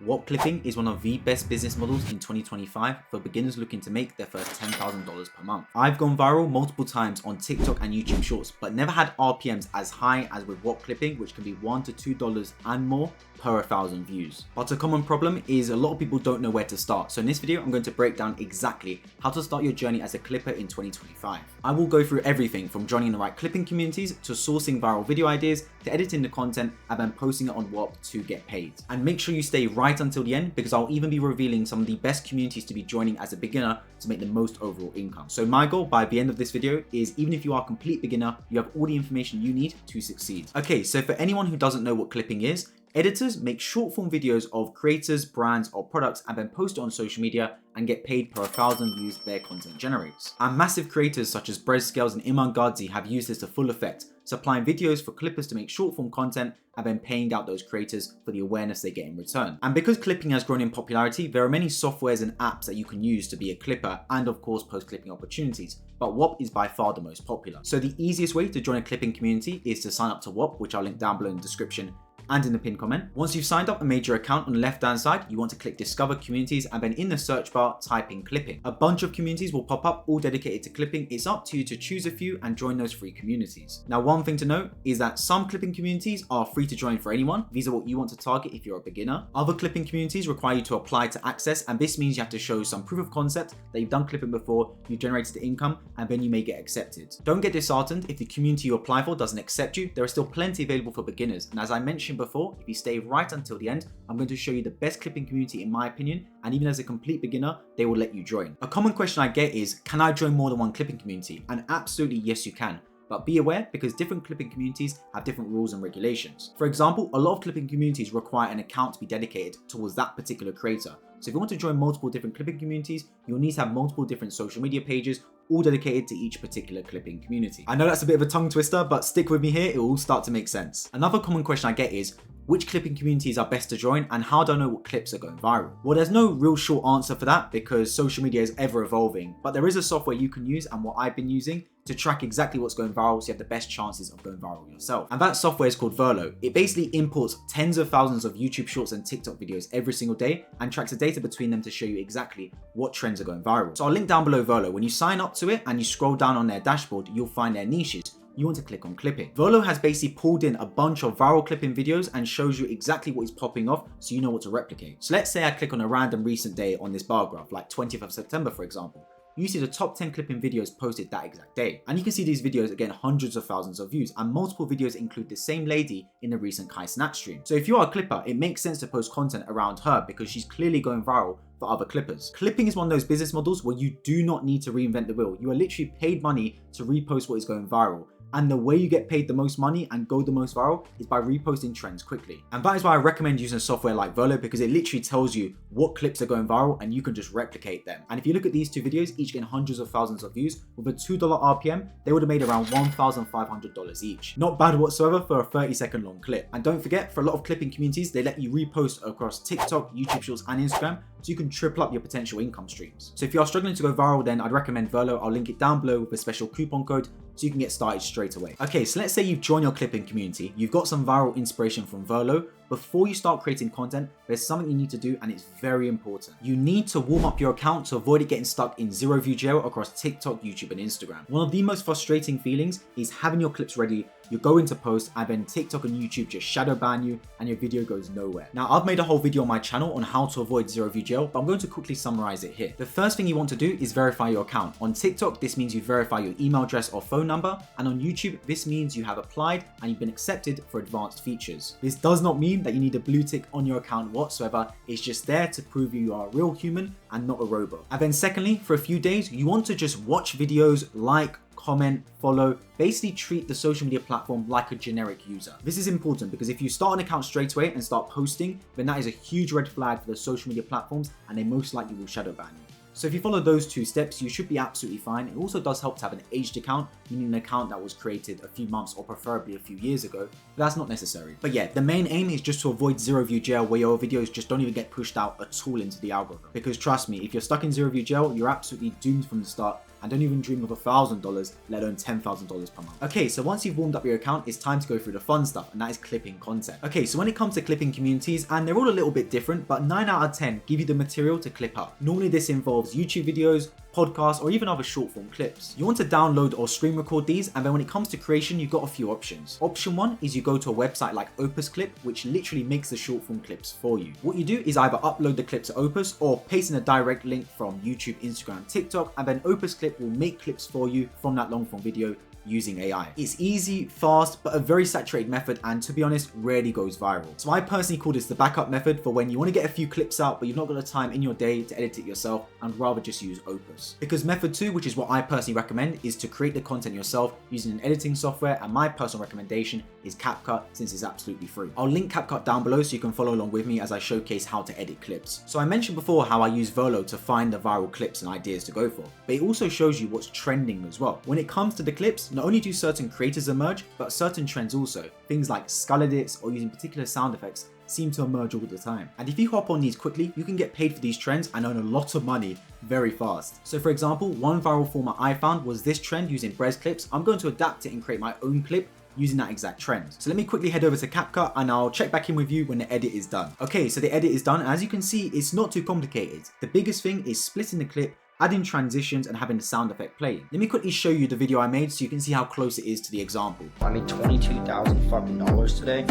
Whop clipping is one of the best business models in 2025 for beginners looking to make their first $10,000 per month. I've gone viral multiple times on TikTok and YouTube Shorts, but never had RPMs as high as with Whop clipping, which can be $1 to $2 and more per 1,000 views. But a common problem is a lot of people don't know where to start. So in this video, I'm going to break down exactly how to start your journey as a clipper in 2025. I will go through everything from joining the right clipping communities to sourcing viral video ideas to editing the content and then posting it on Whop to get paid. And make sure you stay right until the end because I'll even be revealing some of the best communities to be joining as a beginner to make the most overall income. So my goal by the end of this video is even if you are a complete beginner, you have all the information you need to succeed. Okay, so for anyone who doesn't know what clipping is, editors make short form videos of creators, brands, or products and then post it on social media and get paid per 1,000 views their content generates. And massive creators such as Scales and Iman Gadzi have used this to full effect, supplying videos for clippers to make short form content and then paying out those creators for the awareness they get in return. And because clipping has grown in popularity, there are many softwares and apps that you can use to be a clipper and of course post clipping opportunities. But Whop is by far the most popular. So the easiest way to join a clipping community is to sign up to Whop, which I'll link down below in the description and in the pinned comment. Once you've signed up and made your account, on the left hand side, you want to click discover communities and then in the search bar, type in clipping. A bunch of communities will pop up, all dedicated to clipping. It's up to you to choose a few and join those free communities. Now, one thing to note is that some clipping communities are free to join for anyone. These are what you want to target if you're a beginner. Other clipping communities require you to apply to access, and this means you have to show some proof of concept that you've done clipping before, you've generated the income, and then you may get accepted. Don't get disheartened if the community you apply for doesn't accept you. There are still plenty available for beginners. And as I mentioned before, if you stay right until the end, I'm going to show you the best clipping community in my opinion, and even as a complete beginner, they will let you join. A common question I get is, can I join more than one clipping community? And absolutely yes you can. But be aware because different clipping communities have different rules and regulations. For example, a lot of clipping communities require an account to be dedicated towards that particular creator. So if you want to join multiple different clipping communities, you'll need to have multiple different social media pages, all dedicated to each particular clipping community. I know that's a bit of a tongue twister, but stick with me here, it will all start to make sense. Another common question I get is, which clipping communities are best to join and how do I know what clips are going viral? Well, there's no real short answer for that because social media is ever evolving, but there is a software you can use and what I've been using to track exactly what's going viral so you have the best chances of going viral yourself. And that software is called Verlo. It basically imports tens of thousands of YouTube Shorts and TikTok videos every single day and tracks the data between them to show you exactly what trends are going viral. So I'll link down below Verlo. When you sign up to it and you scroll down on their dashboard, you'll find their niches. You want to click on clipping. Verlo has basically pulled in a bunch of viral clipping videos and shows you exactly what is popping off so you know what to replicate. So let's say I click on a random recent day on this bar graph, like 20th of September for example. You see the top 10 clipping videos posted that exact day. And you can see these videos again hundreds of thousands of views, and multiple videos include the same lady in the recent Kai Snatch stream. So if you are a clipper, it makes sense to post content around her because she's clearly going viral for other clippers. Clipping is one of those business models where you do not need to reinvent the wheel. You are literally paid money to repost what is going viral. And the way you get paid the most money and go the most viral is by reposting trends quickly. And that is why I recommend using a software like Verlo because it literally tells you what clips are going viral and you can just replicate them. And if you look at these two videos, each getting hundreds of thousands of views, with a $2 RPM, they would have made around $1,500 each. Not bad whatsoever for a 30-second long clip. And don't forget, for a lot of clipping communities, they let you repost across TikTok, YouTube Shorts, and Instagram, so you can triple up your potential income streams. So if you are struggling to go viral, then I'd recommend Verlo. I'll link it down below with a special coupon code so you can get started straight away. Okay, so let's say you've joined your clipping community, you've got some viral inspiration from Verlo. Before you start creating content, there's something you need to do and it's very important. You need to warm up your account to avoid it getting stuck in zero view jail across TikTok, YouTube, and Instagram. One of the most frustrating feelings is having your clips ready, you're going to post, and then TikTok and YouTube just shadow ban you and your video goes nowhere. Now, I've made a whole video on my channel on how to avoid zero view jail, but I'm going to quickly summarize it here. The first thing you want to do is verify your account. On TikTok, this means you verify your email address or phone number, and on YouTube, this means you have applied and you've been accepted for advanced features. This does not mean that you need a blue tick on your account whatsoever. It's just there to prove you are a real human and not a robot. And then secondly, for a few days, you want to just watch videos, like, comment, follow, basically treat the social media platform like a generic user. This is important because if you start an account straight away and start posting, then that is a huge red flag for the social media platforms and they most likely will shadow ban you. So if you follow those two steps, you should be absolutely fine. It also does help to have an aged account, meaning an account that was created a few months or preferably a few years ago, but that's not necessary. But yeah, the main aim is just to avoid zero view jail where your videos just don't even get pushed out at all into the algorithm. Because trust me, if you're stuck in zero view jail, you're absolutely doomed from the start and don't even dream of $1,000, let alone $10,000 per month. Okay, so once you've warmed up your account, it's time to go through the fun stuff, and that is clipping content. Okay, so when it comes to clipping communities, and they're all a little bit different, but 9 out of 10 give you the material to clip up. Normally this involves YouTube videos, podcasts, or even other short form clips. You want to download or screen record these, and then when it comes to creation, you've got a few options. Option 1 is you go to a website like Opus Clip, which literally makes the short form clips for you. What you do is either upload the clips to Opus or paste in a direct link from YouTube, Instagram, TikTok, and then Opus Clip will make clips for you from that long form video using AI. It's easy, fast, but a very saturated method, and to be honest, rarely goes viral. So I personally call this the backup method for when you want to get a few clips out, but you've not got the time in your day to edit it yourself and rather just use Opus. Because method 2, which is what I personally recommend, is to create the content yourself using an editing software, and my personal recommendation is CapCut since it's absolutely free. I'll link CapCut down below so you can follow along with me as I showcase how to edit clips. So I mentioned before how I use Volo to find the viral clips and ideas to go for, but it also shows you what's trending as well. When it comes to the clips, not only do certain creators emerge, but certain trends also. Things like skull edits or using particular sound effects seem to emerge all the time. And if you hop on these quickly, you can get paid for these trends and earn a lot of money very fast. So for example, one viral format I found was this trend using Brez clips. I'm going to adapt it and create my own clip using that exact trend. So let me quickly head over to CapCut and I'll check back in with you when the edit is done. Okay, so the edit is done, and as you can see, it's not too complicated. The biggest thing is splitting the clip, adding transitions, and having the sound effect playing. Let me quickly show you the video I made so you can see how close it is to the example. I made $22,000 fucking dollars today.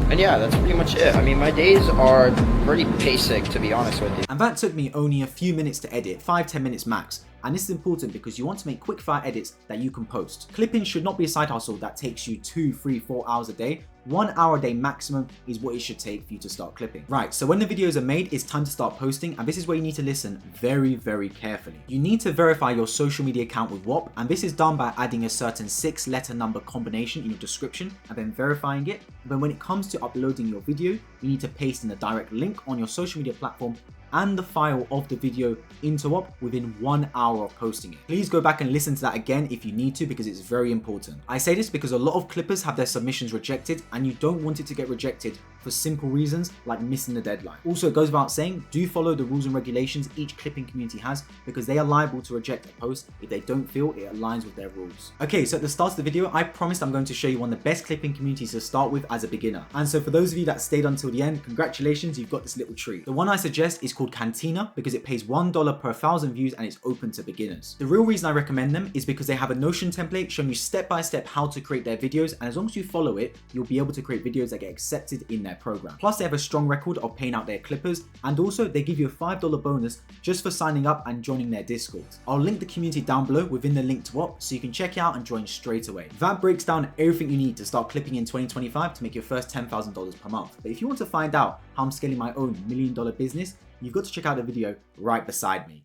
And yeah, that's pretty much it. I mean, my days are pretty basic, to be honest with you. And that took me only a few minutes to edit, 5-10 minutes max. And this is important because you want to make quick fire edits that you can post. Clipping should not be a side hustle that takes you 2, 3, 4 hours a day. 1 hour a day maximum is what it should take for you to start clipping. Right, so when the videos are made, it's time to start posting, and this is where you need to listen very, very carefully. You need to verify your social media account with Whop, and this is done by adding a certain 6-letter number combination in your description and then verifying it. But when it comes to uploading your video, you need to paste in a direct link on your social media platform and the file of the video into Whop within 1 hour of posting it. Please go back and listen to that again if you need to, because it's very important. I say this because a lot of clippers have their submissions rejected, and you don't want it to get rejected for simple reasons like missing the deadline. Also, it goes without saying, do follow the rules and regulations each clipping community has, because they are liable to reject a post if they don't feel it aligns with their rules. Okay, so at the start of the video, I promised I'm going to show you one of the best clipping communities to start with as a beginner. And so for those of you that stayed until the end, congratulations, you've got this little treat. The one I suggest is called Cantina because it pays $1 per 1,000 views and it's open to beginners. The real reason I recommend them is because they have a Notion template showing you step by step how to create their videos, and as long as you follow it, you'll be able to create videos that get accepted in their program. Plus, they have a strong record of paying out their clippers, and also they give you a $5 bonus just for signing up and joining their Discord. I'll link the community down below within the link to Whop so you can check it out and join straight away. That breaks down everything you need to start clipping in 2025 to make your first $10,000 per month. But if you want to find out how I'm scaling my own $1 million business, you've got to check out the video right beside me.